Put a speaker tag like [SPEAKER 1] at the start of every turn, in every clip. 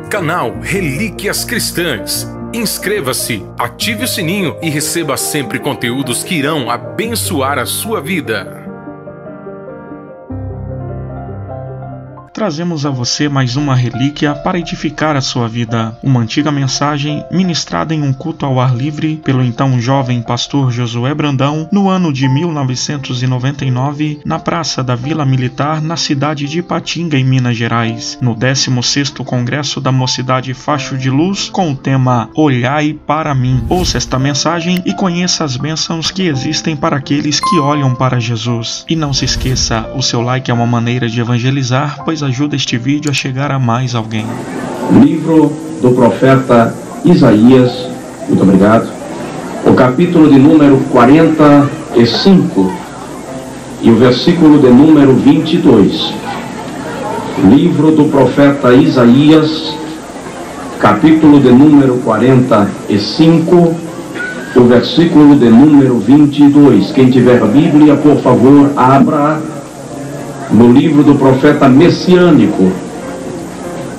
[SPEAKER 1] Canal Relíquias Cristãs. Inscreva-se, ative o sininho e receba sempre conteúdos que irão abençoar a sua vida.
[SPEAKER 2] Trazemos a você mais uma relíquia para edificar a sua vida. Uma antiga mensagem ministrada em um culto ao ar livre pelo então jovem pastor Josué Brandão no ano de 1999 na Praça da Vila Militar na cidade de Ipatinga, em Minas Gerais, no 16º Congresso da Mocidade Facho de Luz com o tema Olhai para mim. Ouça esta mensagem e conheça as bênçãos que existem para aqueles que olham para Jesus. E não se esqueça, o seu like é uma maneira de evangelizar, pois ajuda este vídeo a chegar a mais alguém.
[SPEAKER 3] Livro do profeta Isaías, muito obrigado, o capítulo de número 45 e o versículo de número 22. Livro do profeta Isaías, capítulo de número 45, o versículo de número 22. Quem tiver a Bíblia, por favor, abra no livro do profeta messiânico,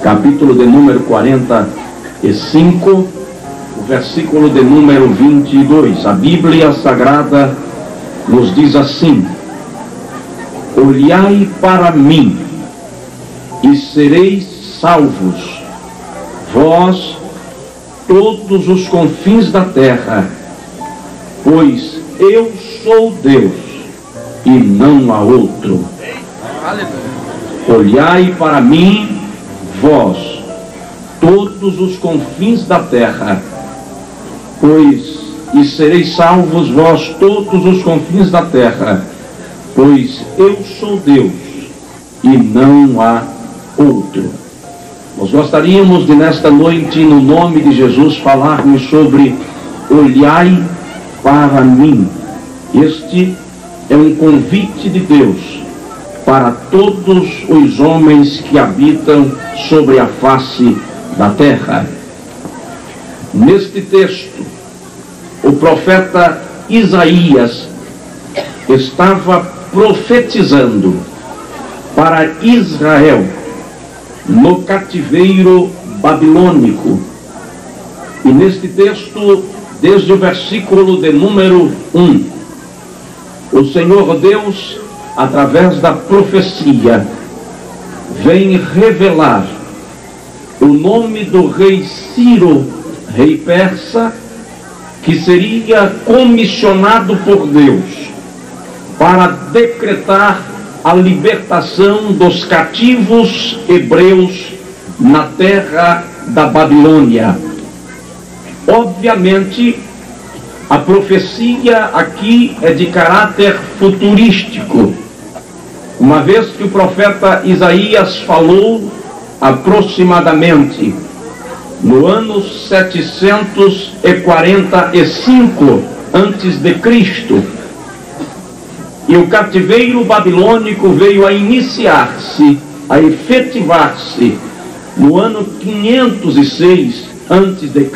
[SPEAKER 3] capítulo de número 45, o versículo de número 22. A Bíblia Sagrada nos diz assim: Olhai para mim e sereis salvos, vós todos os confins da terra, pois eu sou Deus e não há outro. Olhai para mim, vós, todos os confins da terra, e sereis salvos vós todos os confins da terra, pois eu sou Deus e não há outro. Nós gostaríamos de nesta noite, no nome de Jesus, falarmos sobre olhai para mim. Este é um convite de Deus para todos os homens que habitam sobre a face da terra. Neste texto, o profeta Isaías estava profetizando para Israel no cativeiro babilônico. E neste texto, desde o versículo de número 1, o Senhor Deus, através da profecia, vem revelar o nome do rei Ciro, rei persa, que seria comissionado por Deus para decretar a libertação dos cativos hebreus na terra da Babilônia. Obviamente, a profecia aqui é de caráter futurístico, uma vez que o profeta Isaías falou aproximadamente no ano 745 a.C., e o cativeiro babilônico veio a iniciar-se, a efetivar-se no ano 506 a.C.,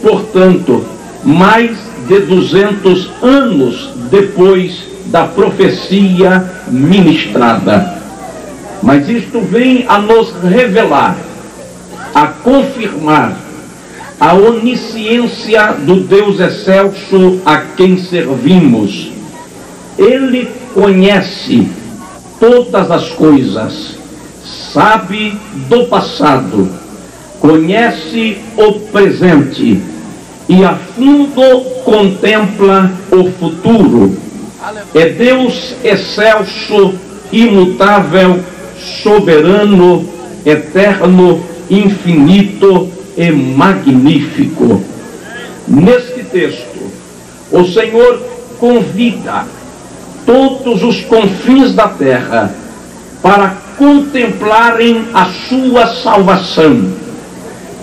[SPEAKER 3] portanto, mais de 200 anos depois da profecia ministrada. Mas isto vem a nos revelar, a confirmar a onisciência do Deus excelso a quem servimos. Ele conhece todas as coisas, sabe do passado, conhece o presente e a fundo contempla o futuro. É Deus excelso, imutável, soberano, eterno, infinito e magnífico. Neste texto, o Senhor convida todos os confins da terra para contemplarem a sua salvação,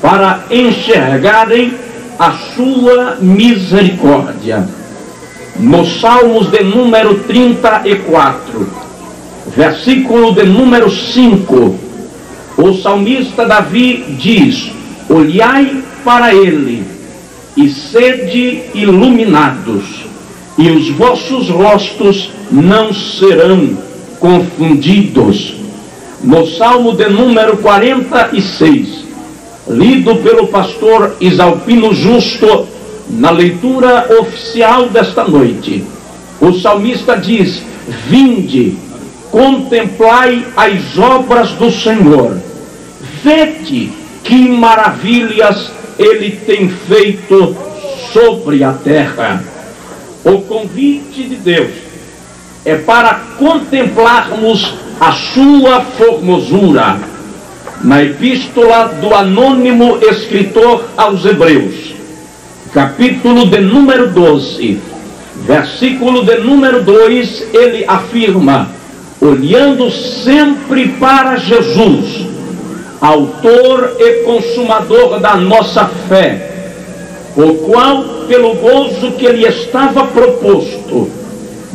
[SPEAKER 3] para enxergarem a sua misericórdia. Nos Salmos de número 34, versículo de número 5, o salmista Davi diz: olhai para ele e sede iluminados, e os vossos rostos não serão confundidos. No Salmo de número 46, lido pelo pastor Isalpino Justo na leitura oficial desta noite. O salmista diz: vinde, contemplai as obras do Senhor, vede que maravilhas Ele tem feito sobre a terra. O convite de Deus é para contemplarmos a sua formosura. Na epístola do anônimo escritor aos Hebreus, capítulo de número 12, versículo de número 2, ele afirma: olhando sempre para Jesus, autor e consumador da nossa fé, o qual, pelo gozo que lhe estava proposto,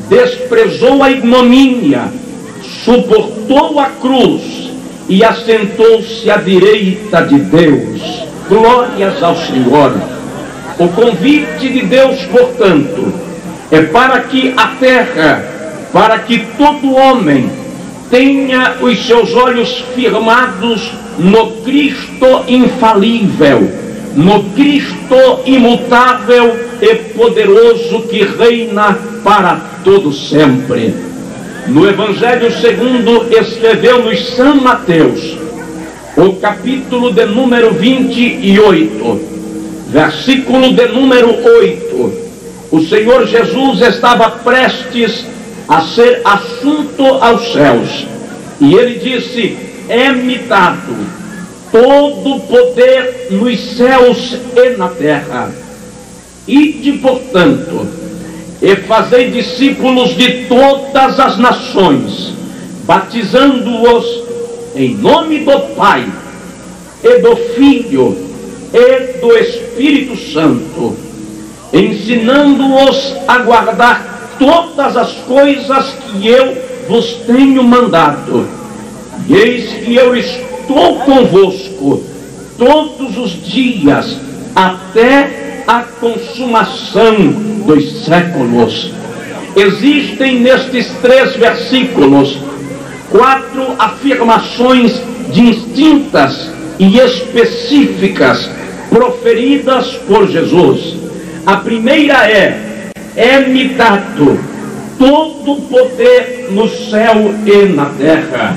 [SPEAKER 3] desprezou a ignomínia, suportou a cruz e assentou-se à direita de Deus. Glórias ao Senhor. O convite de Deus, portanto, é para que a terra, para que todo homem tenha os seus olhos firmados no Cristo infalível, no Cristo imutável e poderoso que reina para todo sempre. No Evangelho segundo escreveu-nos São Mateus, o capítulo de número 28, versículo de número 8, o Senhor Jesus estava prestes a ser assunto aos céus, e ele disse: é-me dado todo o poder nos céus e na terra. Ide, portanto, e fazei discípulos de todas as nações, batizando-os em nome do Pai, e do Filho, e do Espírito Santo, ensinando-os a guardar todas as coisas que eu vos tenho mandado. E eis que eu estou convosco todos os dias, até a consumação dos séculos. Existem nestes 3 versículos 4 afirmações distintas e específicas proferidas por Jesus. A primeira é-me dado todo o poder no céu e na terra.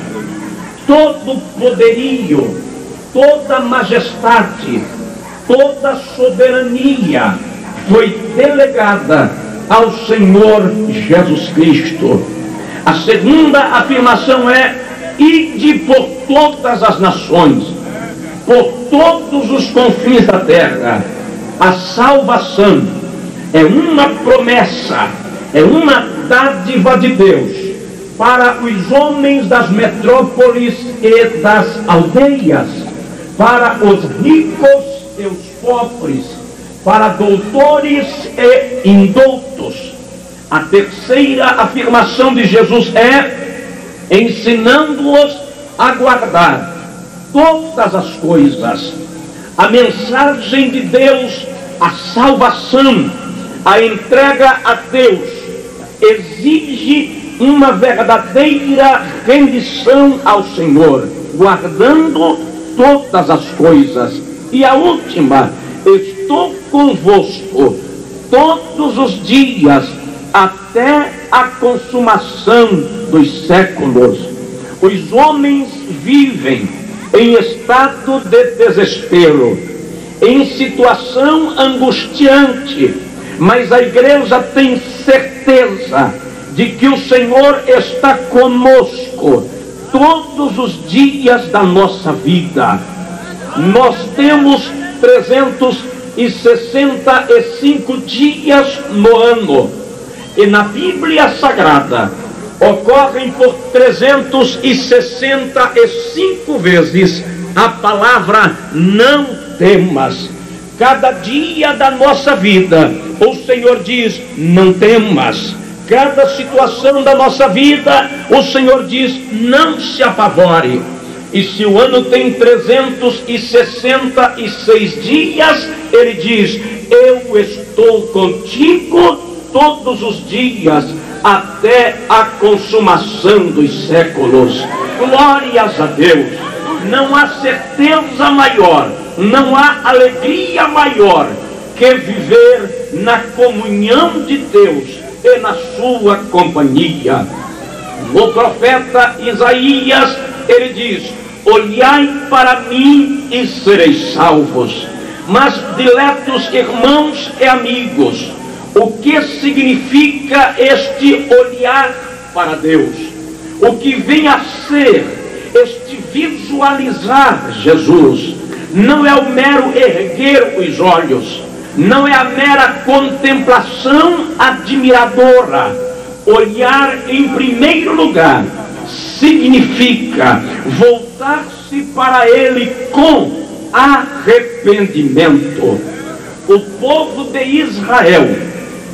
[SPEAKER 3] Todo poderio, toda majestade, toda soberania foi delegada ao Senhor Jesus Cristo. A segunda afirmação é: ide por todas as nações, por todos os confins da terra. A salvação é uma promessa, é uma dádiva de Deus para os homens das metrópoles e das aldeias, para os ricos e os pobres, para doutores e indoutos. A terceira afirmação de Jesus é: ensinando-os a guardar todas as coisas. A mensagem de Deus, a salvação, a entrega a Deus, exige uma verdadeira rendição ao Senhor, guardando todas as coisas. E a última: estou convosco todos os dias, até a consumação dos séculos. Os homens vivem em estado de desespero, em situação angustiante, mas a igreja tem certeza de que o Senhor está conosco todos os dias da nossa vida. Nós temos 365 dias no ano, e na Bíblia Sagrada ocorrem por 365 vezes a palavra não temas. Cada dia da nossa vida o Senhor diz: não temas. Cada situação da nossa vida o Senhor diz: não se apavore. E se o ano tem 366 dias, ele diz: eu estou contigo todos os dias, até a consumação dos séculos. Glórias a Deus. não há certeza maior, não há alegria maior que viver na comunhão de Deus e na sua companhia. O profeta Isaías, ele diz: olhai para mim e sereis salvos. Mas, diletos irmãos e amigos, o que significa este olhar para Deus? O que vem a ser este visualizar Jesus? Não é o mero erguer os olhos, não é a mera contemplação admiradora. Olhar, em primeiro lugar, significa voltar-se para Ele com arrependimento. O povo de Israel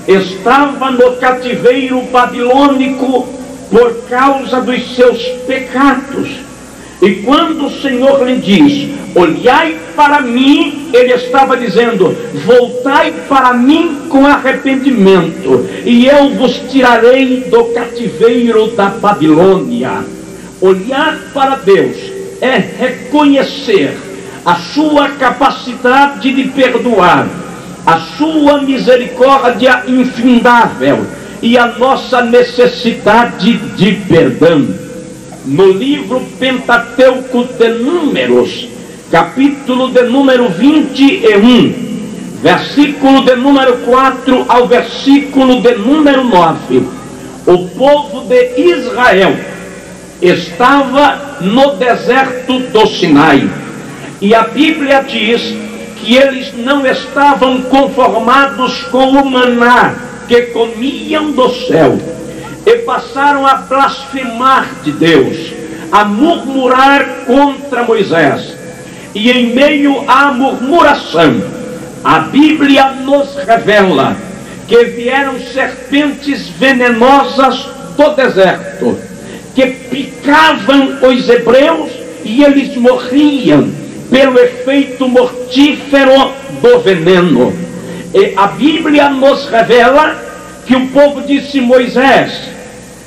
[SPEAKER 3] estava no cativeiro babilônico por causa dos seus pecados. E quando o Senhor lhe diz: olhai para mim, ele estava dizendo: voltai para mim com arrependimento, e eu vos tirarei do cativeiro da Babilônia. Olhar para Deus é reconhecer a sua capacidade de perdoar, a sua misericórdia infindável e a nossa necessidade de perdão. No livro Pentateuco de Números, capítulo de número 21, versículo de número 4 ao versículo de número 9, o povo de Israel estava no deserto do Sinai, e a Bíblia diz que eles não estavam conformados com o maná que comiam do céu, e passaram a blasfemar de Deus, a murmurar contra Moisés. E em meio à murmuração, a Bíblia nos revela que vieram serpentes venenosas do deserto, que picavam os hebreus e eles morriam pelo efeito mortífero do veneno. E a Bíblia nos revela que o povo disse: Moisés,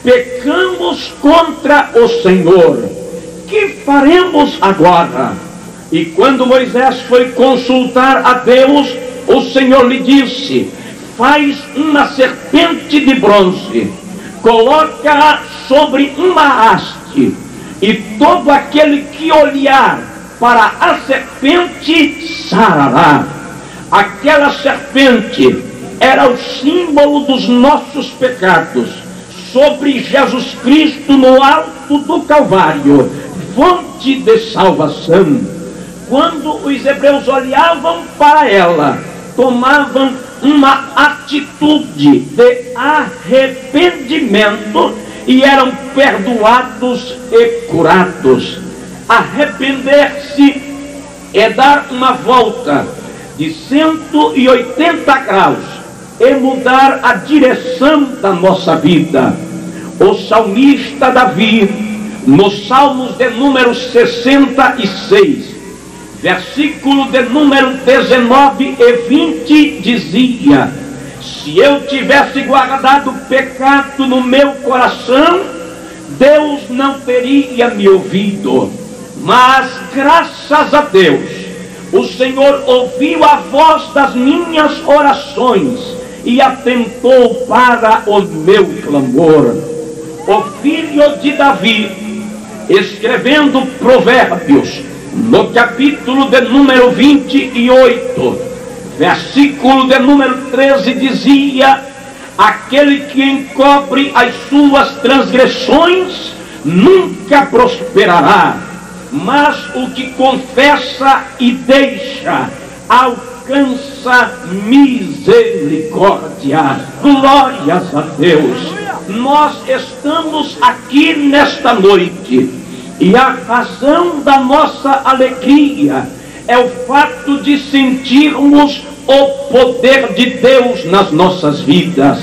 [SPEAKER 3] pecamos contra o Senhor, que faremos agora? E quando Moisés foi consultar a Deus, o Senhor lhe disse: faz uma serpente de bronze, coloca-a sobre uma haste, e todo aquele que olhar para a serpente sarará. Aquela serpente era o símbolo dos nossos pecados, sobre Jesus Cristo no alto do Calvário, fonte de salvação. Quando os hebreus olhavam para ela, tomavam uma atitude de arrependimento e eram perdoados e curados. Arrepender-se é dar uma volta de 180 graus e mudar a direção da nossa vida. O salmista Davi, nos Salmos de número 66, versículo de número 19 e 20, dizia: se eu tivesse guardado pecado no meu coração, Deus não teria me ouvido. Mas graças a Deus, o Senhor ouviu a voz das minhas orações e atentou para o meu clamor. O filho de Davi, escrevendo Provérbios, no capítulo de número 28, versículo de número 13, dizia: aquele que encobre as suas transgressões nunca prosperará, mas o que confessa e deixa alcança misericórdia. Glórias a Deus. Nós estamos aqui nesta noite, e a razão da nossa alegria é o fato de sentirmos o poder de Deus nas nossas vidas.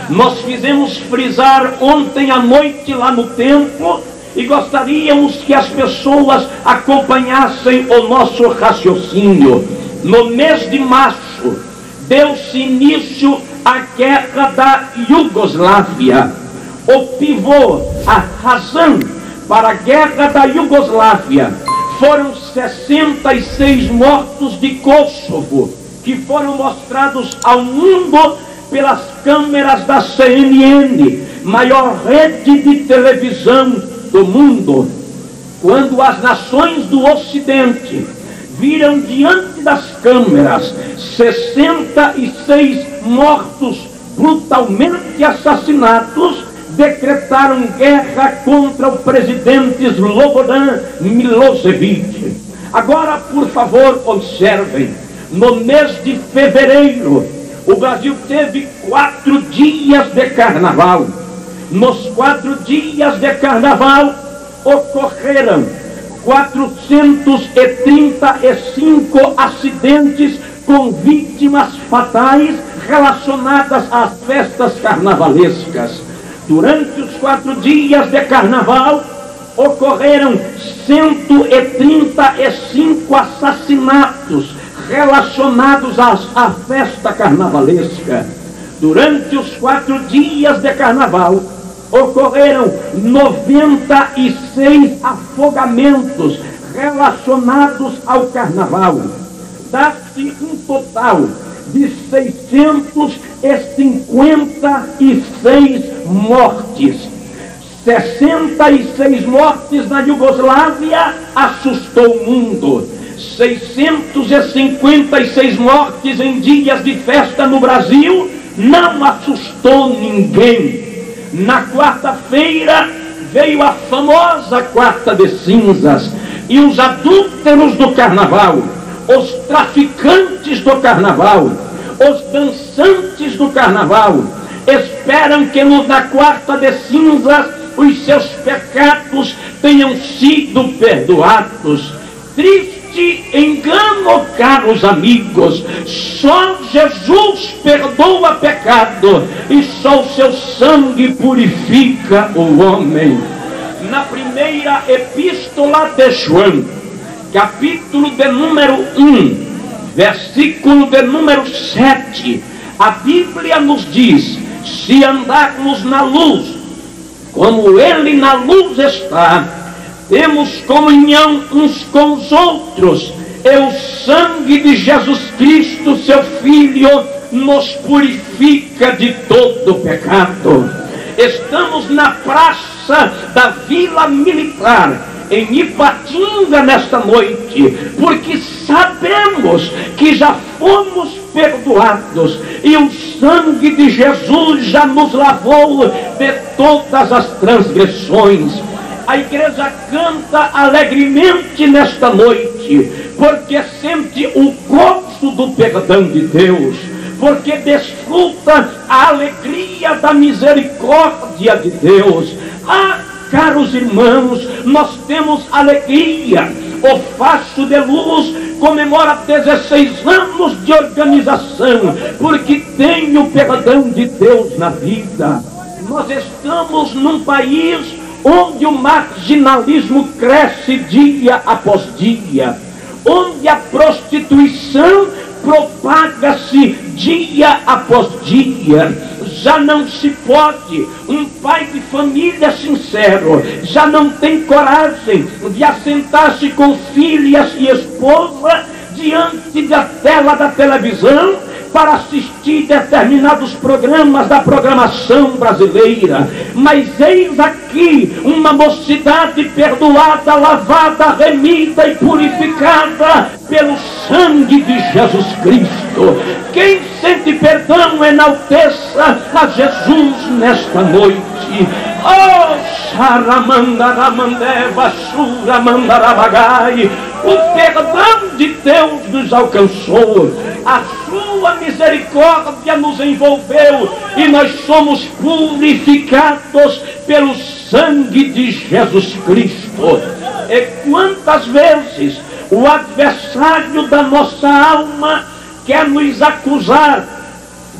[SPEAKER 3] Nós fizemos frisar ontem à noite lá no templo, e gostaríamos que as pessoas acompanhassem o nosso raciocínio. No mês de março, deu-se início à guerra da Iugoslávia. O pivô, a razão para a guerra da Iugoslávia foram 66 mortos de Kosovo, que foram mostrados ao mundo pelas câmeras da CNN, maior rede de televisão do mundo. Quando as nações do Ocidente viram diante das câmeras 66 mortos brutalmente assassinados, decretaram guerra contra o presidente Slobodan Milošević. Agora, por favor, observem, no mês de fevereiro, o Brasil teve 4 dias de carnaval. Nos 4 dias de carnaval ocorreram 435 acidentes com vítimas fatais relacionadas às festas carnavalescas. Durante os 4 dias de carnaval, ocorreram 135 assassinatos relacionados à festa carnavalesca. Durante os 4 dias de carnaval, ocorreram 96 afogamentos relacionados ao carnaval. Dá-se um total de 656 mortes. 66 mortes na Iugoslávia assustou o mundo. 656 mortes em dias de festa no Brasil não assustou ninguém. Na quarta-feira veio a famosa quarta de cinzas, e os adúlteros do carnaval, os traficantes do carnaval, os dançantes do carnaval, esperam que na quarta de cinzas os seus pecados tenham sido perdoados. Triste engano, caros amigos. Só Jesus perdoa pecado e só o seu sangue purifica o homem. Na primeira epístola de João, capítulo de número 1, versículo de número 7, a Bíblia nos diz: se andarmos na luz, como Ele na luz está, temos comunhão uns com os outros, e o sangue de Jesus Cristo, seu Filho, nos purifica de todo pecado. Estamos na praça da Vila Militar, em Ipatinga, nesta noite, porque sabemos que já fomos perdoados e o sangue de Jesus já nos lavou de todas as transgressões. A igreja canta alegremente nesta noite, porque sente o gozo do perdão de Deus, porque desfruta a alegria da misericórdia de Deus. Ah, caros irmãos, nós temos alegria. O Facho de Luz comemora 16 anos de organização, porque tem o perdão de Deus na vida. Nós estamos num país onde o marginalismo cresce dia após dia, onde a prostituição propaga-se dia após dia. Já não se pode, um pai de família sincero já não tem coragem de assentar-se com filhas e esposa diante da tela da televisão para assistir determinados programas da programação brasileira. Mas eis aqui uma mocidade perdoada, lavada, remida e purificada pelo sangue de Jesus Cristo. Quem sente perdão enalteça a Jesus nesta noite. Oh, Saramandaramandeva, Suramandarabagai, o perdão de Deus nos alcançou, a sua misericórdia nos envolveu e nós somos purificados pelo sangue de Jesus Cristo. E quantas vezes o adversário da nossa alma quer nos acusar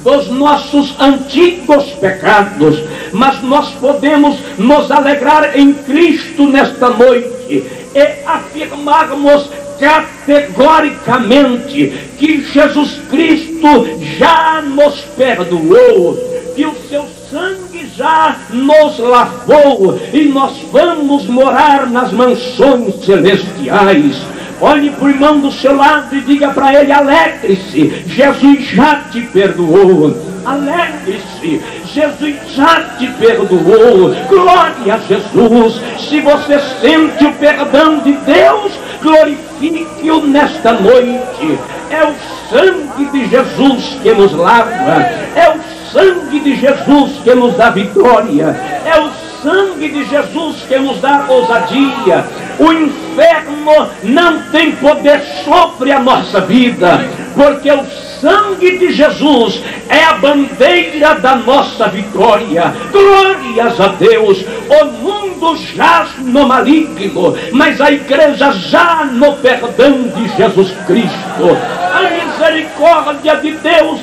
[SPEAKER 3] dos nossos antigos pecados, mas nós podemos nos alegrar em Cristo nesta noite e afirmarmos categoricamente que Jesus Cristo já nos perdoou, que o seu sangue já nos lavou e nós vamos morar nas mansões celestiais. Olhe para o irmão do seu lado e diga para ele: alegre-se, Jesus já te perdoou. Alegre-se, Jesus já te perdoou. Glória a Jesus. Se você sente o perdão de Deus, glorifique-o nesta noite. É o sangue de Jesus que nos lava, é o sangue de Jesus que nos dá vitória, é o sangue de Jesus que nos dá ousadia. O inferno não tem poder sobre a nossa vida, porque o sangue de Jesus é a bandeira da nossa vitória. Glórias a Deus. O mundo jaz no maligno, mas a igreja já no perdão de Jesus Cristo. A misericórdia de Deus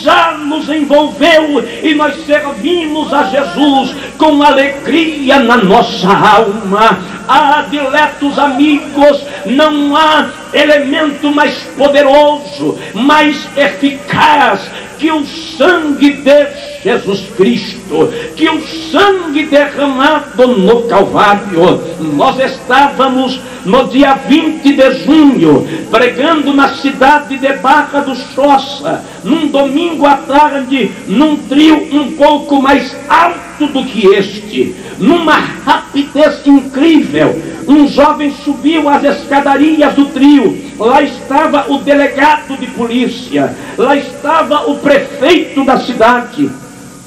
[SPEAKER 3] já nos envolveu e nós servimos a Jesus com alegria na nossa alma. Ah, diletos amigos, não há elemento mais poderoso, mais eficaz que o sangue de Jesus Cristo, que o sangue derramado no Calvário. Nós estávamos no dia 20 de junho, pregando na cidade de Barra do Choça, num domingo à tarde, num trio um pouco mais alto do que este, numa rapidez incrível. Um jovem subiu as escadarias do trio. Lá estava o delegado de polícia, lá estava o prefeito da cidade,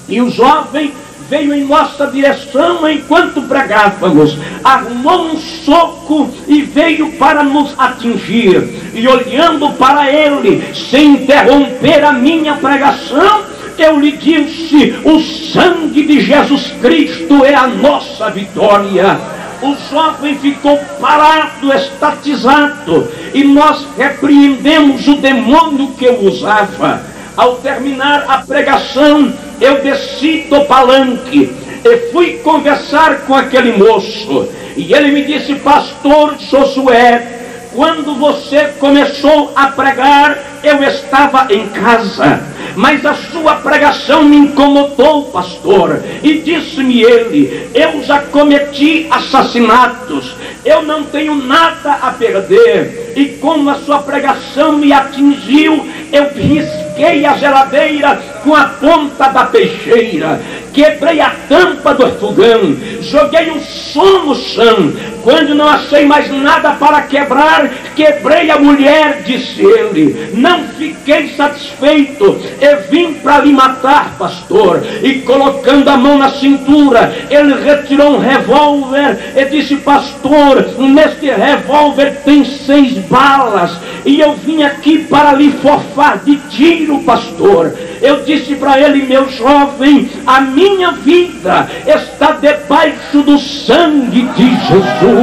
[SPEAKER 3] e o jovem veio em nossa direção enquanto pregávamos, armou um soco e veio para nos atingir. E olhando para ele, sem interromper a minha pregação, eu lhe disse: o sangue de Jesus Cristo é a nossa vitória. O jovem ficou parado, estatizado, e nós repreendemos o demônio que o usava. Ao terminar a pregação, eu desci do palanque e fui conversar com aquele moço. E ele me disse: pastor Josué, quando você começou a pregar, eu estava em casa, mas a sua pregação me incomodou, pastor. E disse-me ele: eu já cometi assassinatos, eu não tenho nada a perder, e como a sua pregação me atingiu, eu risquei a geladeira com a ponta da peixeira, quebrei a tampa do fogão, joguei o som no chão. Quando não achei mais nada para quebrar, quebrei a mulher, disse ele. Não fiquei satisfeito e vim para lhe matar, pastor. E colocando a mão na cintura, ele retirou um revólver e disse: pastor, neste revólver tem 6 balas, e eu vim aqui para lhe forfar de tiro, pastor. Eu disse para ele: meu jovem, a minha vida está debaixo do sangue de Jesus.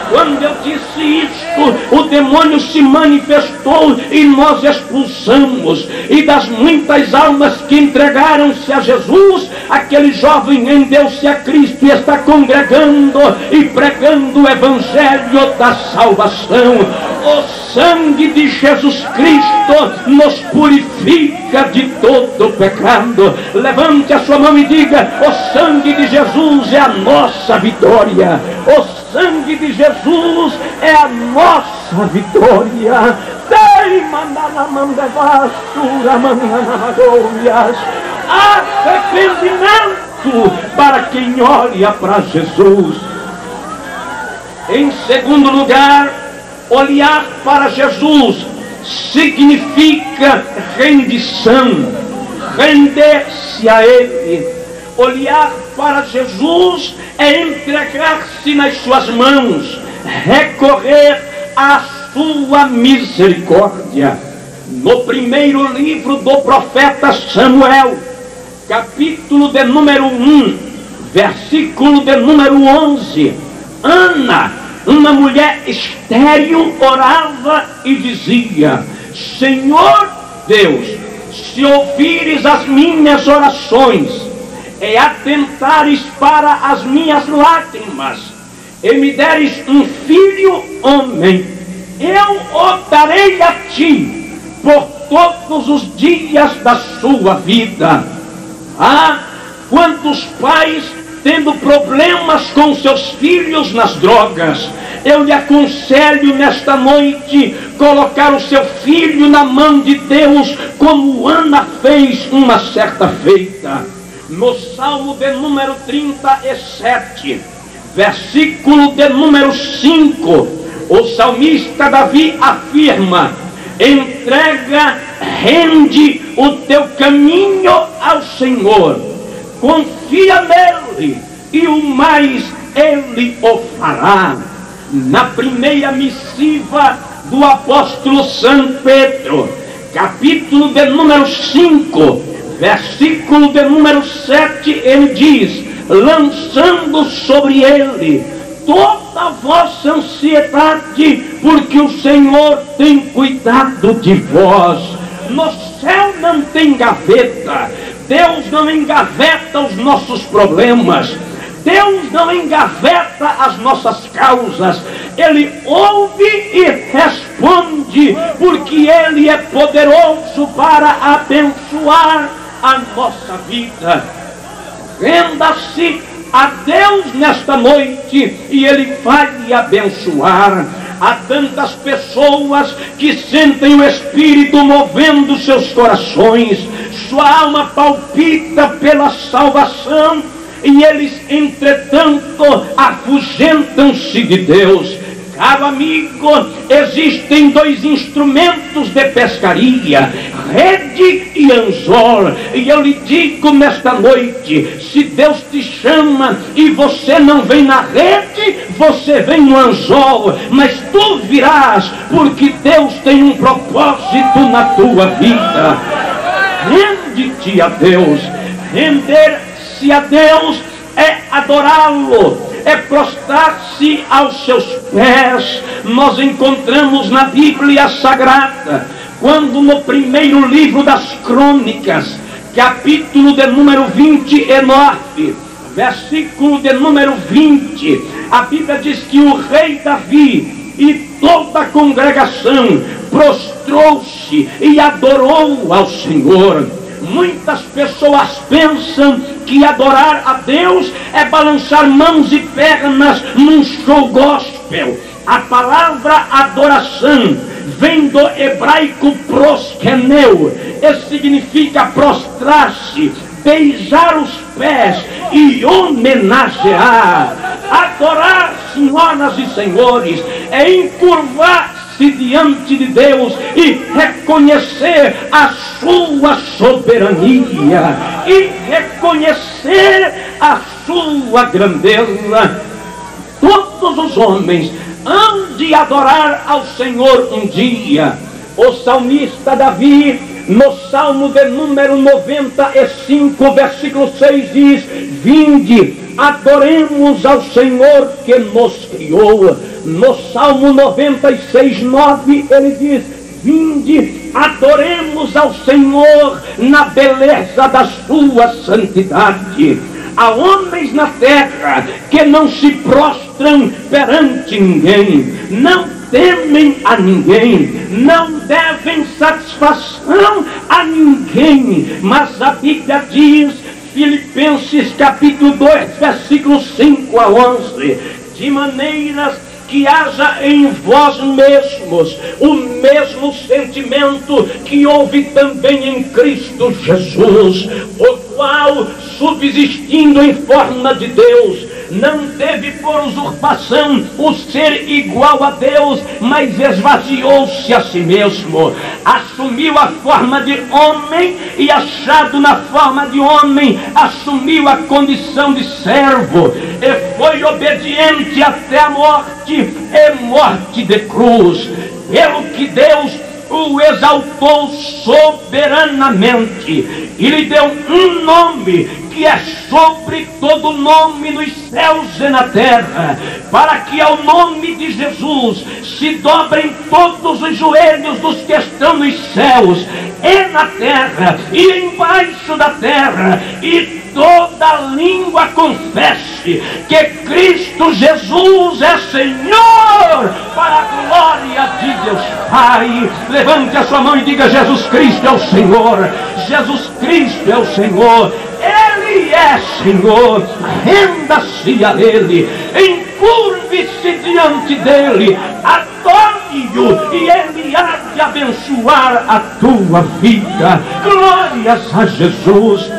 [SPEAKER 3] Quando eu disse isto, o demônio se manifestou e nós expulsamos. E das muitas almas que entregaram-se a Jesus, aquele jovem rendeu-se a Cristo e está congregando e pregando o evangelho da salvação. O sangue de Jesus Cristo nos purifica de todo pecado. Levante a sua mão e diga: o sangue de Jesus é a nossa vitória. O sangue de Jesus é a nossa vitória. Arrependimento para quem olha para Jesus. Em segundo lugar, olhar para Jesus significa rendição, render-se a Ele. Olhar para Jesus é entregar-se nas suas mãos, recorrer à sua misericórdia. No primeiro livro do profeta Samuel, capítulo de número 1, versículo de número 11, Ana, uma mulher estéril, orava e dizia: Senhor Deus, se ouvires as minhas orações e atentares para as minhas lágrimas, e me deres um filho homem, eu o darei a ti por todos os dias da sua vida. Ah, Quantos pais tendo problemas com seus filhos nas drogas? Eu lhe aconselho nesta noite colocar o seu filho na mão de Deus, como Ana fez uma certa feita. No Salmo de número 37, versículo de número 5, o salmista Davi afirma: entrega, rende o teu caminho ao Senhor, confia nele e o mais ele o fará. Na primeira missiva do apóstolo São Pedro, capítulo de número 5, versículo de número 7, ele diz: lançando sobre ele toda a vossa ansiedade, porque o Senhor tem cuidado de vós. No céu não tem gaveta. Deus não engaveta os nossos problemas. Deus não engaveta as nossas causas. Ele ouve e responde, porque Ele é poderoso para abençoar a nossa vida. Renda-se a Deus nesta noite e Ele vai lhe abençoar. Há tantas pessoas que sentem o Espírito movendo seus corações, sua alma palpita pela salvação, e eles, entretanto, afugentam-se de Deus. Caro amigo, existem dois instrumentos de pescaria, rede e anzol. E eu lhe digo nesta noite, se Deus te chama e você não vem na rede, você vem no anzol, mas tu virás, porque Deus tem um propósito na tua vida. Rende-te a Deus. Render-se a Deus é adorá-lo, é prostrar-se aos seus pés. Nós encontramos na Bíblia Sagrada, quando no primeiro livro das Crônicas, capítulo de número 29, versículo de número 20, a Bíblia diz que o rei Davi e toda a congregação prostrou-se e adorou ao Senhor. Muitas pessoas pensam que adorar a Deus é balançar mãos e pernas num show gospel. A palavra adoração vem do hebraico proskeneu, e significa prostrar-se, beijar os pés e homenagear. Adorar, senhoras e senhores, é encurvar-se diante de Deus e reconhecer a sua soberania e reconhecer a sua grandeza. Todos os homens hão de adorar ao Senhor um dia. O salmista Davi, no Salmo de número 95, versículo 6, diz: vinde, adoremos ao Senhor que nos criou. No Salmo 96, 9, ele diz: vinde, adoremos ao Senhor na beleza da sua santidade. Há homens na terra que não se prostram perante ninguém, não temem a ninguém, não devem satisfação a ninguém, mas a Bíblia diz, Filipenses capítulo 2, versículos 5 a 11, de maneiras que haja em vós mesmos o mesmo sentimento que houve também em Cristo Jesus, o qual, subsistindo em forma de Deus, não teve por usurpação o ser igual a Deus, mas esvaziou-se a si mesmo, assumiu a forma de homem e, achado na forma de homem, assumiu a condição de servo e foi obediente até a morte, e morte de cruz, pelo que Deus o exaltou soberanamente e lhe deu um nome que é sobre todo nome nos céus e na terra, para que ao nome de Jesus se dobrem todos os joelhos dos que estão nos céus e na terra e embaixo da terra, e toda língua confesse que Cristo Jesus é Senhor, para a glória de Deus Pai. Levante a sua mão e diga: Jesus Cristo é o Senhor, Jesus Cristo é o Senhor. Ele é, Senhor, renda-se a Ele, encurve-se diante dEle, adore-o e Ele há de abençoar a tua vida. Glórias a Jesus.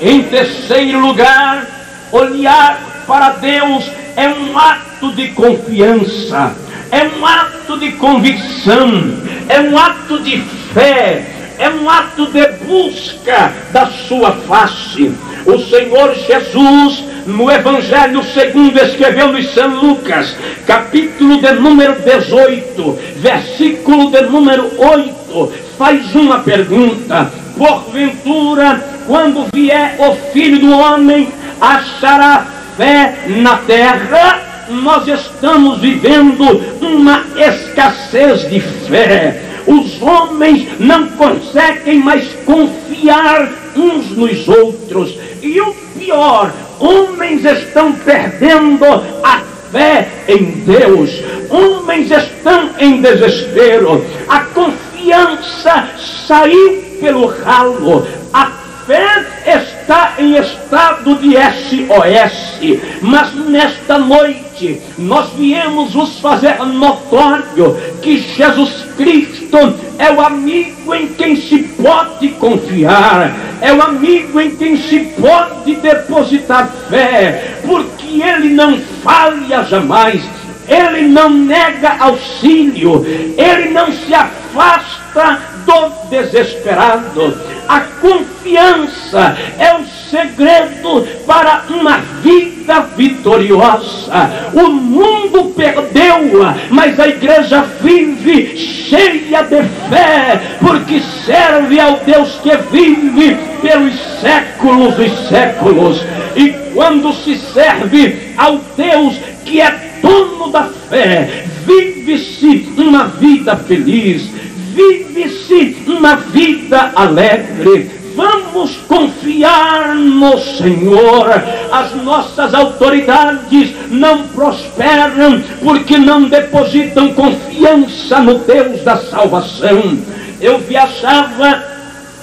[SPEAKER 3] Em terceiro lugar, olhar para Deus é um ato de confiança, é um ato de convicção, é um ato de fé, é um ato de busca da sua face. O Senhor Jesus, no Evangelho segundo escreveu em São Lucas, capítulo de número 18, versículo de número 8, faz uma pergunta: porventura, quando vier o Filho do Homem, achará fé na terra? Nós estamos vivendo uma escassez de fé. Os homens não conseguem mais confiar uns nos outros. E o pior, homens estão perdendo a fé em Deus. Homens estão em desespero. A confiança saiu pelo ralo. A fé está em estado de SOS. Mas nesta noite nós viemos vos fazer notório que Jesus Cristo é o amigo em quem se pode confiar, é o amigo em quem se pode depositar fé, porque Ele não falha jamais, Ele não nega auxílio, Ele não se afasta do desesperado. A confiança é o segredo para uma vida vitoriosa. O mundo perdeu-a, mas a igreja vive cheia de fé, porque serve ao Deus que vive pelos séculos dos séculos. E quando se serve ao Deus que é dono da fé, vive-se uma vida feliz, vive-se uma vida alegre. Vamos confiar no Senhor. As nossas autoridades não prosperam porque não depositam confiança no Deus da salvação. Eu viajava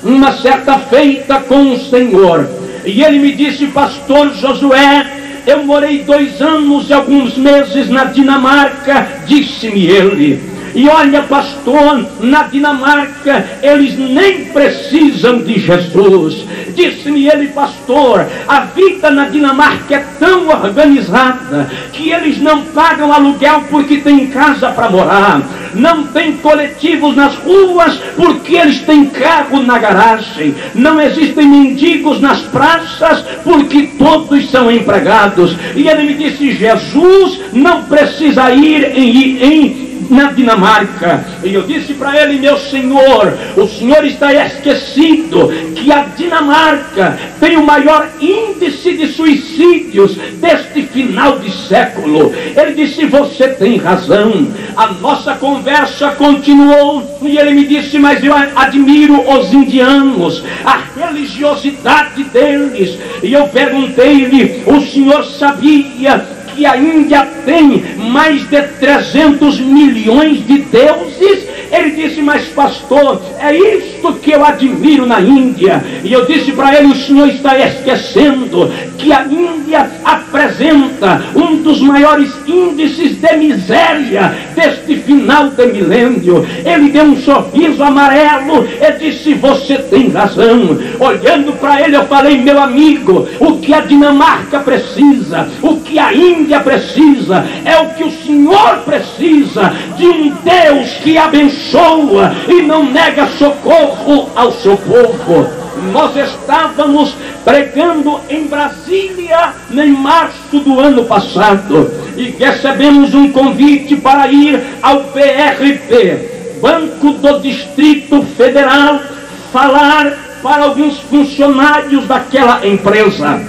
[SPEAKER 3] uma certa feita com o Senhor e ele me disse: pastor Josué, eu morei 2 anos e alguns meses na Dinamarca, disse-me ele. E olha, pastor, na Dinamarca eles nem precisam de Jesus. Disse-me ele: pastor, a vida na Dinamarca é tão organizada que eles não pagam aluguel porque têm casa para morar, não tem coletivos nas ruas porque eles têm carro na garagem, não existem mendigos nas praças porque todos são empregados. E ele me disse: Jesus não precisa ir na Dinamarca. E eu disse para ele: meu senhor, o senhor está esquecido que a Dinamarca tem o maior índice de suicídios deste final de século. Ele disse: você tem razão. A nossa conversa continuou e ele me disse: mas eu admiro os indianos, a religiosidade deles. E eu perguntei-lhe: o senhor sabia que a Índia tem mais de 300 milhões de deuses? Ele disse: mas pastor, é isto que eu admiro na Índia. E eu disse para ele: o senhor está esquecendo que a Índia apresenta um dos maiores índices de miséria deste final de milênio. Ele deu um sorriso amarelo e disse: você tem razão. Olhando para ele eu falei: meu amigo, o que a Dinamarca precisa, o que a Índia precisa, é o que o senhor precisa, de um Deus que abençoa e não nega socorro ao seu povo. Nós estávamos pregando em Brasília em março do ano passado e recebemos um convite para ir ao BRP, Banco do Distrito Federal, falar para alguns funcionários daquela empresa.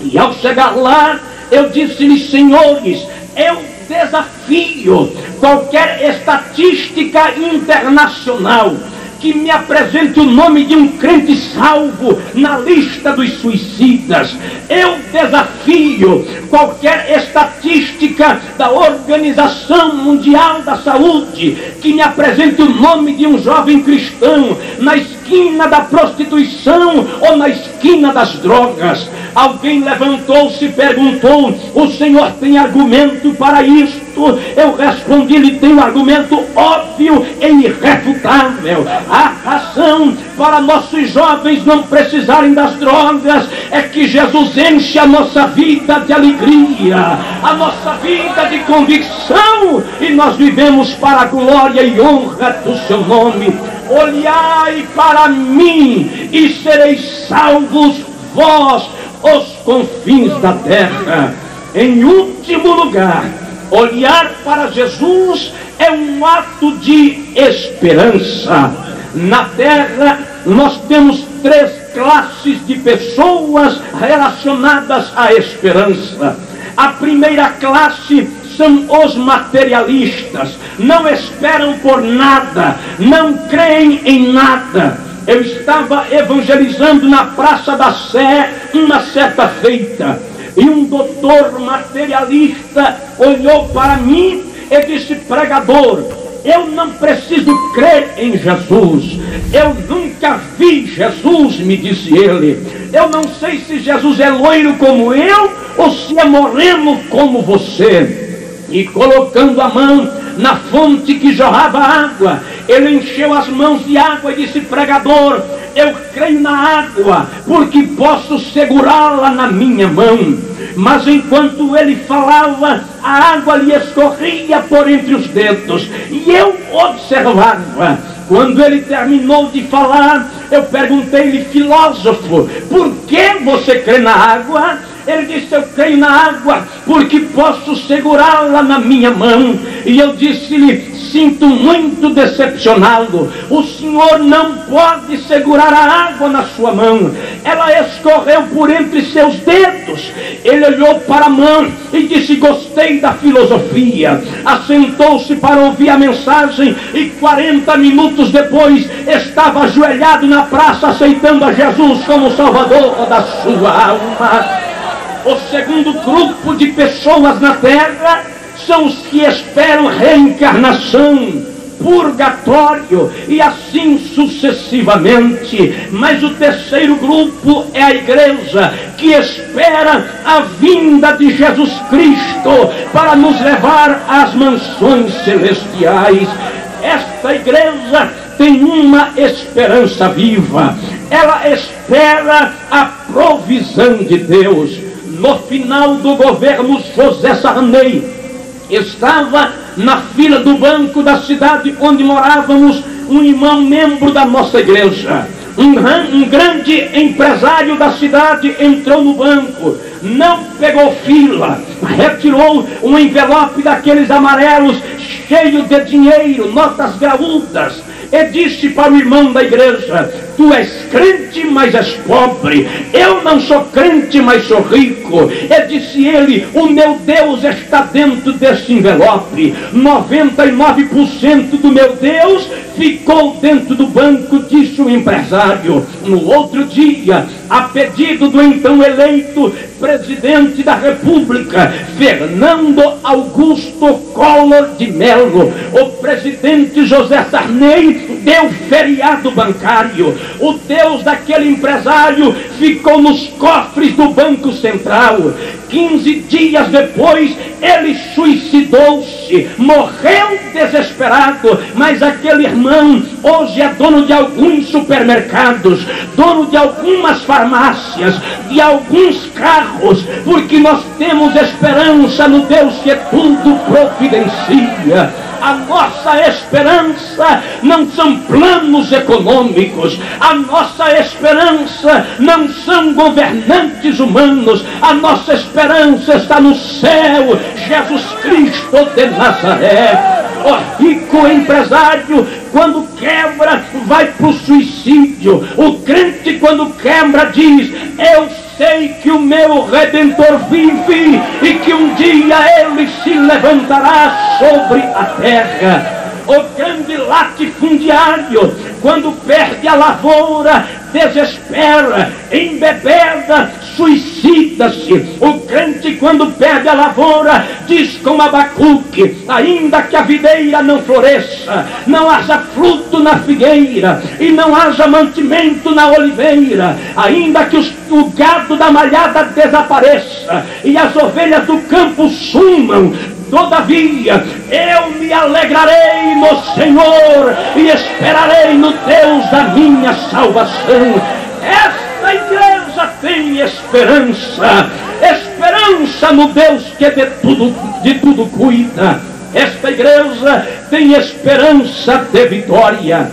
[SPEAKER 3] E ao chegar lá, eu disse-lhes: senhores, eu desafio qualquer estatística internacional que me apresente o nome de um crente salvo na lista dos suicidas. Eu desafio qualquer estatística da Organização Mundial da Saúde que me apresente o nome de um jovem cristão na esquina esquina da prostituição ou na esquina das drogas. Alguém levantou-se e perguntou: o senhor tem argumento para isto? Eu respondi-lhe: tenho argumento óbvio e irrefutável. A razão para nossos jovens não precisarem das drogas é que Jesus enche a nossa vida de alegria, a nossa vida de convicção, e nós vivemos para a glória e honra do seu nome. Olhai para mim e sereis salvos vós, os confins da terra. Em último lugar, olhar para Jesus é um ato de esperança. Na terra nós temos 3 classes de pessoas relacionadas à esperança. A primeira classe são os materialistas, não esperam por nada, não creem em nada. Eu estava evangelizando na Praça da Sé uma certa feita, e um doutor materialista olhou para mim e disse: pregador, eu não preciso crer em Jesus, eu nunca vi Jesus, me disse ele. Eu não sei se Jesus é loiro como eu ou se é moreno como você. E colocando a mão na fonte que jorrava água, ele encheu as mãos de água e disse: pregador, eu creio na água porque posso segurá-la na minha mão. Mas enquanto ele falava, a água lhe escorria por entre os dedos, e eu observava. Quando ele terminou de falar, eu perguntei-lhe: filósofo, por que você crê na água? Ele disse: eu creio na água porque posso segurá-la na minha mão. E eu disse-lhe: sinto muito decepcioná-lo, o senhor não pode segurar a água na sua mão, ela escorreu por entre seus dedos. Ele olhou para a mão e disse: gostei da filosofia. Assentou-se para ouvir a mensagem e 40 minutos depois estava ajoelhado na praça aceitando a Jesus como Salvador da sua alma. O segundo grupo de pessoas na terra são os que esperam reencarnação, purgatório e assim sucessivamente. Mas o terceiro grupo é a igreja, que espera a vinda de Jesus Cristo para nos levar às mansões celestiais. Esta igreja tem uma esperança viva, ela espera a provisão de Deus. No final do governo José Sarney, estava na fila do banco da cidade onde morávamos um irmão membro da nossa igreja. Um grande empresário da cidade entrou no banco, não pegou fila, retirou um envelope daqueles amarelos cheio de dinheiro, notas graúdas, e disse para o irmão da igreja: tu és crente, mas és pobre. Eu não sou crente, mas sou rico. E disse ele: o meu Deus está dentro desse envelope. 99% do meu Deus ficou dentro do banco, disse o empresário. No outro dia, a pedido do então eleito presidente da República, Fernando Augusto Collor de Mello, o presidente José Sarney deu feriado bancário. O Deus daquele empresário ficou nos cofres do Banco Central. 15 dias depois, ele suicidou-se, morreu desesperado. Mas aquele irmão hoje é dono de alguns supermercados, dono de algumas farmácias, de alguns carros, porque nós temos esperança no Deus que tudo providencia. A nossa esperança não são planos econômicos, a nossa esperança não são governantes humanos, a nossa esperança está no céu, Jesus Cristo de Nazaré. O rico empresário, quando quebra, vai para o suicídio. O crente, quando quebra, diz: eu sei que o meu Redentor vive e que um dia ele se levantará sobre a terra. O grande latifundiário, quando perde a lavoura, desespera, embebeda, suicida-se. O crente, quando perde a lavoura, diz com Abacuque: ainda que a videira não floresça, não haja fruto na figueira e não haja mantimento na oliveira, ainda que o gado da malhada desapareça e as ovelhas do campo sumam, todavia eu me alegrarei no Senhor e esperarei no Deus da minha salvação. Esta igreja tem esperança, esperança no Deus que de tudo cuida. Esta igreja tem esperança de vitória.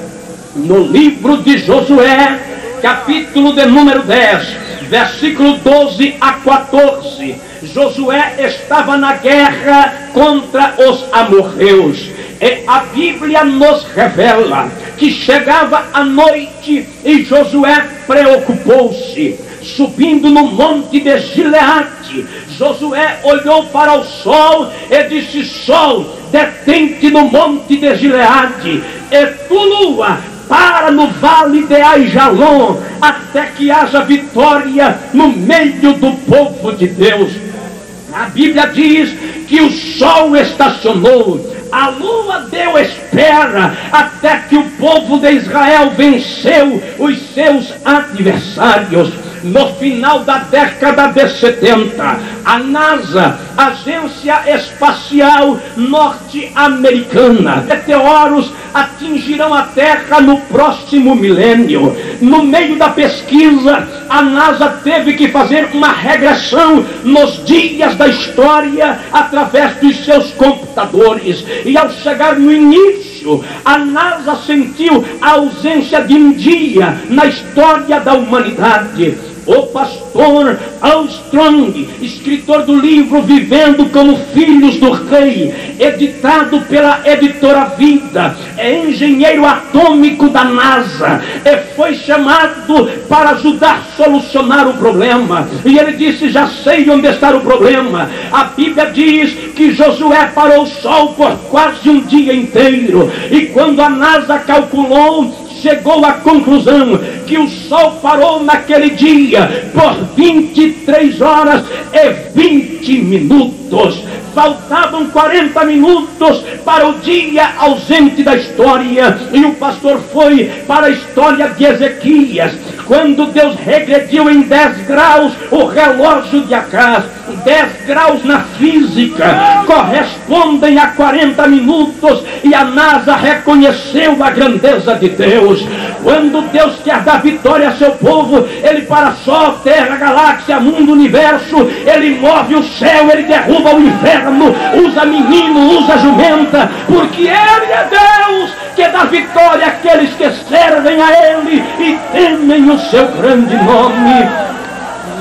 [SPEAKER 3] No livro de Josué, capítulo de número 10, versículo 12 a 14, Josué estava na guerra contra os amorreus. E a Bíblia nos revela que chegava a noite e Josué preocupou-se. Subindo no monte de Gileade, Josué olhou para o sol e disse: sol, detente no monte de Gileade, e tu, lua, para no vale de Aijalon, até que haja vitória no meio do povo de Deus. A Bíblia diz que o sol estacionou, a lua deu espera, até que o povo de Israel venceu os seus adversários. No final da década de 70, a NASA, Agência Espacial Norte-Americana, meteoros atingirão a Terra no próximo milênio. No meio da pesquisa, a NASA teve que fazer uma regressão nos dias da história através dos seus computadores. E ao chegar no início, a NASA sentiu a ausência de um dia na história da humanidade. O pastor Armstrong, escritor do livro Vivendo como Filhos do Rei, editado pela editora Vida, é engenheiro atômico da NASA e foi chamado para ajudar a solucionar o problema. E ele disse: já sei onde está o problema. A Bíblia diz que Josué parou o sol por quase um dia inteiro, e quando a NASA calculou, chegou à conclusão que o sol parou naquele dia por 23 horas e 20 minutos. Faltavam 40 minutos para o dia ausente da história, e o pastor foi para a história de Ezequias, quando Deus regrediu em 10 graus o relógio de Acás. 10 graus na física correspondem a 40 minutos, e a NASA reconheceu a grandeza de Deus. Quando Deus quer dar vitória a seu povo, Ele para sol, terra, galáxia, mundo, universo, Ele move o céu, Ele derruba o inferno, usa menino, usa jumenta, porque Ele é Deus que dá vitória àqueles que servem a Ele e temem o seu grande nome.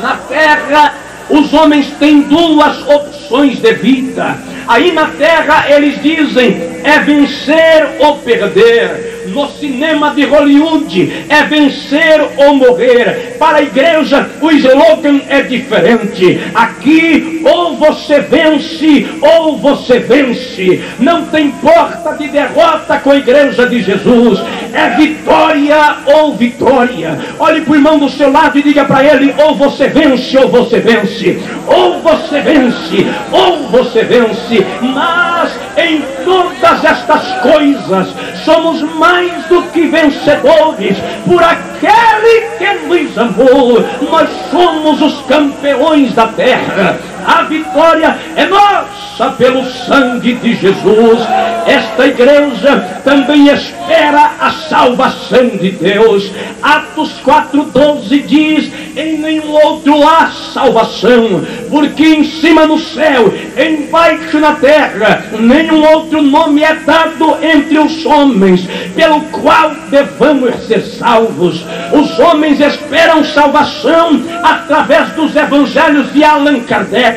[SPEAKER 3] Na terra, os homens têm duas opções de vida. Aí na terra eles dizem: é vencer ou perder. No cinema de Hollywood é vencer ou morrer. Para a igreja o slogan é diferente. Aqui, ou você vence ou você vence. Não tem porta de derrota com a igreja de Jesus. É vitória ou vitória. Olhe para o irmão do seu lado e diga para ele: ou você vence ou você vence. Ou você vence ou você vence. Mas em todas estas coisas somos mais do que vencedores por aquele que nos amou. Nós somos os campeões da terra. A vitória é nossa pelo sangue de Jesus. Esta igreja também espera a salvação de Deus. Atos 4:12 diz: em nenhum outro há salvação, porque em cima no céu, embaixo na terra, nenhum outro nome é dado entre os homens pelo qual devamos ser salvos. Os homens esperam salvação através dos evangelhos de Allan Kardec.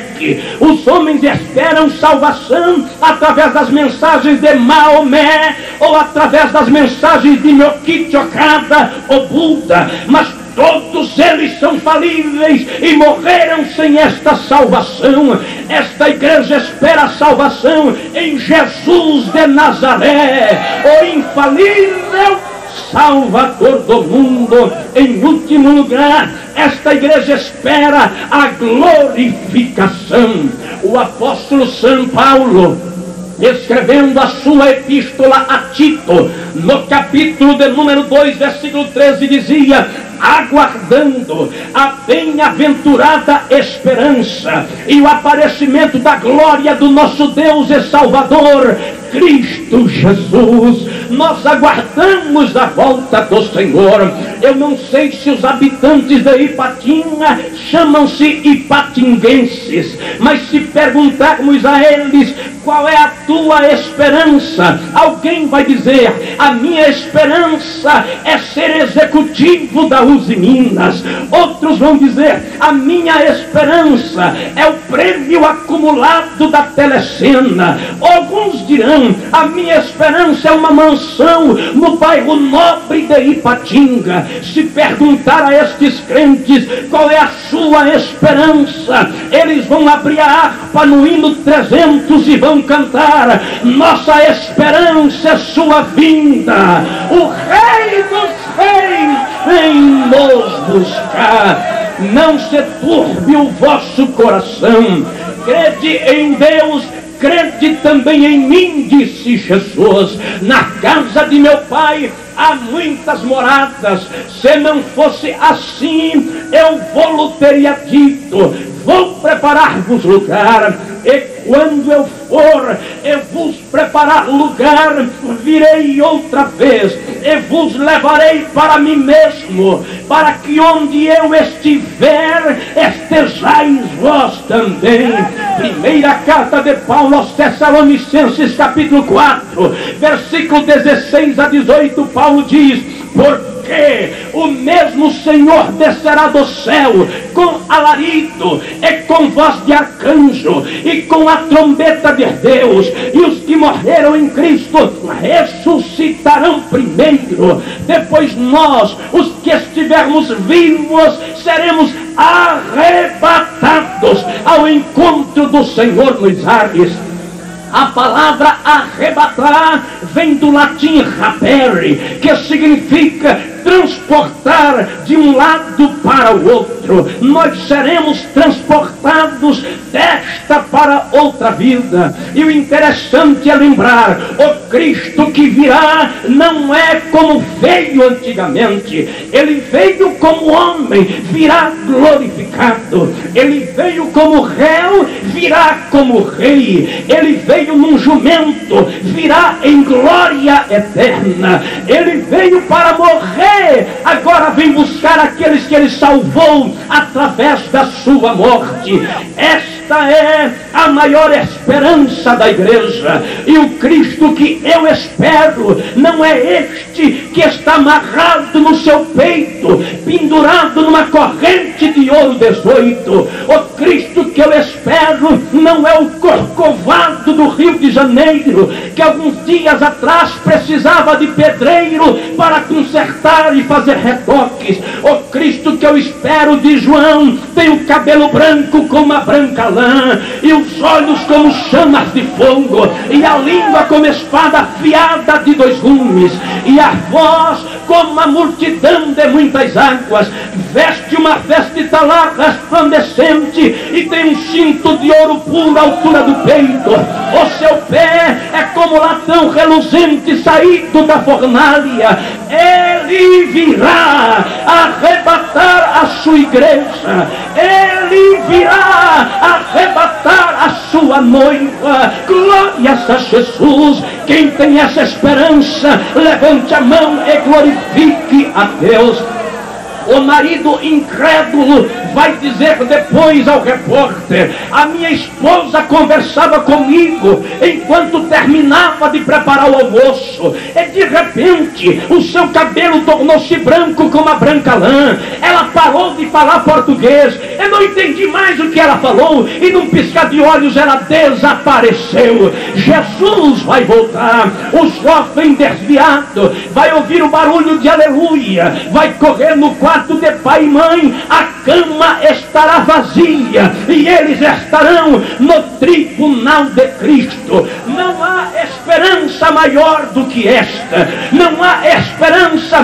[SPEAKER 3] Os homens esperam salvação através das mensagens de Maomé, ou através das mensagens de Nyoki Chokada ou Buda, mas todos eles são falíveis e morreram sem esta salvação. Esta igreja espera a salvação em Jesus de Nazaré, o infalível Salvador do mundo. Em último lugar, esta igreja espera a glorificação. O apóstolo São Paulo, escrevendo a sua epístola a Tito, no capítulo de número 2, versículo 13, dizia: aguardando a bem-aventurada esperança e o aparecimento da glória do nosso Deus e Salvador, Cristo Jesus. Nós aguardamos a volta do Senhor. Eu não sei se os habitantes de Ipatinga chamam-se ipatinguenses, mas se perguntarmos a eles qual é a tua esperança, alguém vai dizer: a minha esperança é ser executivo da Uzi Minas. Outros vão dizer: a minha esperança é o prêmio acumulado da Telecena. Alguns dirão: a minha esperança é uma mansão no bairro nobre de Ipatinga. Se perguntar a estes crentes qual é a sua esperança, eles vão abrir a harpa no hino 300 e vão cantar: nossa esperança é sua vinda, o Rei dos Reis vem nos buscar. Não se turbe o vosso coração, crede em Deus, crede também em mim, disse Jesus. Na casa de meu Pai há muitas moradas. Se não fosse assim, eu vou-lo teria dito: vou preparar-vos lugar. E quando eu for e vos preparar lugar, virei outra vez e vos levarei para mim mesmo, para que onde eu estiver, estejais vós também. Primeira carta de Paulo aos Tessalonicenses, capítulo 4, versículo 16 a 18, Paulo diz: porque o mesmo Senhor descerá do céu com alarido e com voz de arcanjo e com a trombeta de Deus, e os que morreram em Cristo ressuscitarão primeiro. Depois nós, os que estivermos vivos, seremos arrebatados ao encontro do Senhor nos ares. A palavra arrebatar vem do latim rapere, que significa transportar de um lado para o outro. Nós seremos transportados desta para outra vida. E o interessante é lembrar: o Cristo que virá não é como veio antigamente. Ele veio como homem, virá glorificado. Ele veio como réu, virá como rei. Ele veio num jumento, virá em glória eterna. Ele veio para morrer, agora vem buscar aqueles que ele salvou através da sua morte. Esta é a maior esperança da igreja. E o Cristo que eu espero não é este que está amarrado no seu peito, pendurado numa corrente de ouro 18. O Cristo que eu espero não é o Corcovado do Rio de Janeiro, que alguns dias atrás precisava de pedreiro para consertar e fazer retoques. O Cristo que eu espero de João tem o cabelo branco como uma branca lã, e os olhos como chamas de fogo, e a língua como espada afiada de 2 gumes, e a voz como a multidão de muitas águas. Veste uma vestitalar resplandecente e tem um cinto de ouro puro à altura do peito. O seu pé é como latão reluzente saído da fornalha. Ele virá arrebatar a sua igreja. Ele virá arrebatar a sua noiva. Glórias a Jesus. Quem tem essa esperança, levante a mão e glorifique a Deus. O marido incrédulo vai dizer depois ao repórter: a minha esposa conversava comigo enquanto terminava de preparar o almoço, e de repente o seu cabelo tornou-se branco como a branca lã. Ela parou de falar português, eu não entendi mais o que ela falou, e num piscar de olhos ela desapareceu. Jesus vai voltar. O jovem desviado vai ouvir o barulho de aleluia, vai correr no quarto de pai e mãe, a cama estará vazia e eles estarão no tribunal de Cristo. Não há esperança maior do que esta. Não há esperança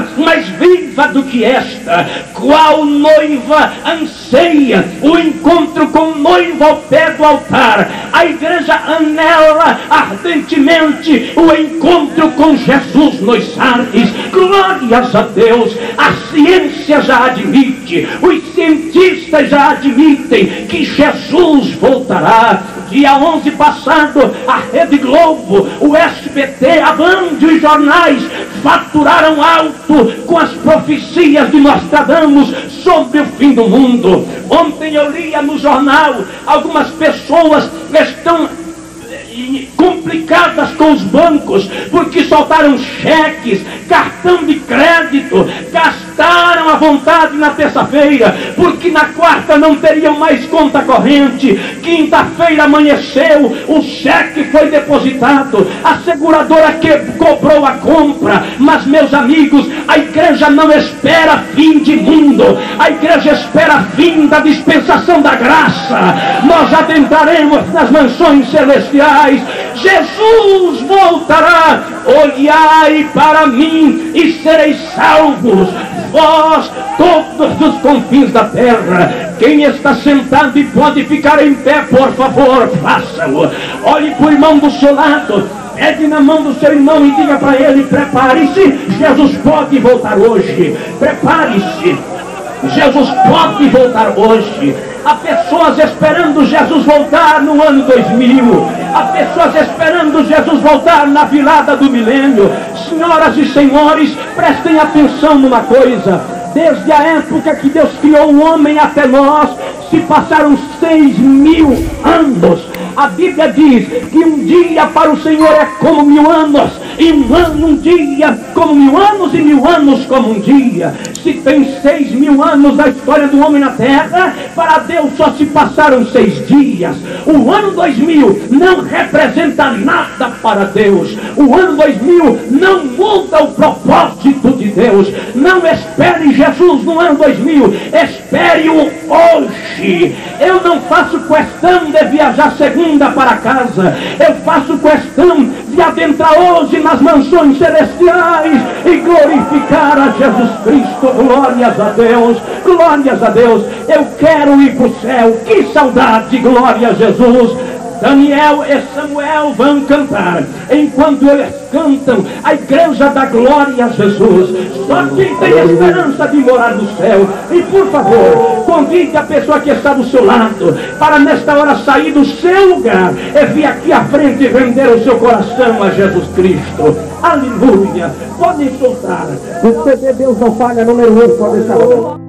[SPEAKER 3] viva do que esta. Qual noiva anseia o encontro com o noivo ao pé do altar? A igreja anela ardentemente o encontro com Jesus nos ares. Glórias a Deus. A ciência já admite, os cientistas já admitem que Jesus voltará. Dia 11 passado, a Rede Globo, o SBT, a Band e os jornais faturaram alto com as profecias de Nostradamus sobre o fim do mundo. Ontem eu lia no jornal, algumas pessoas estão complicadas com os bancos, porque soltaram cheques, cartão de crédito, gastaram à vontade na terça-feira, porque na quarta não teriam mais conta corrente. Quinta-feira amanheceu, o cheque foi depositado, a seguradora que cobrou a compra. Mas, meus amigos, a igreja não espera fim de mundo, a igreja espera fim da dispensação da graça. Nós adentraremos nas mansões celestiais. Jesus voltará. Olhai para mim e sereis salvos, vós todos os confins da terra. Quem está sentado e pode ficar em pé, por favor, faça-o. Olhe para o irmão do seu lado, pegue na mão do seu irmão e diga para ele: prepare-se, Jesus pode voltar hoje. Prepare-se, Jesus pode voltar hoje. Há pessoas esperando Jesus voltar no ano 2000. Há pessoas esperando Jesus voltar na virada do milênio. Senhoras e senhores, prestem atenção numa coisa. Desde a época que Deus criou o homem até nós, se passaram 6.000 anos. A Bíblia diz que um dia para o Senhor é como 1000 anos, e um dia como 1000 anos, e 1000 anos como um dia. Se tem 6.000 anos da história do homem na terra, para Deus só se passaram 6 dias. O ano 2000 não representa nada para Deus. O ano 2000 não muda o propósito de Deus. Não espere Jesus no ano 2000, espere-o hoje. Eu não faço questão de viajar segunda para casa, eu faço questão de adentrar hoje nas mansões celestiais e glorificar a Jesus Cristo. Glórias a Deus, glórias a Deus. Eu quero ir para o céu, que saudade. Glória a Jesus. Daniel e Samuel vão cantar. Enquanto eles cantam, a igreja dá glória a Jesus. Só quem tem esperança de morar no céu. E por favor, convide a pessoa que está do seu lado para nesta hora sair do seu lugar e vir aqui à frente e render o seu coração a Jesus Cristo. Aleluia. Podem soltar. O CD Deus não falha, número 1, pode estar.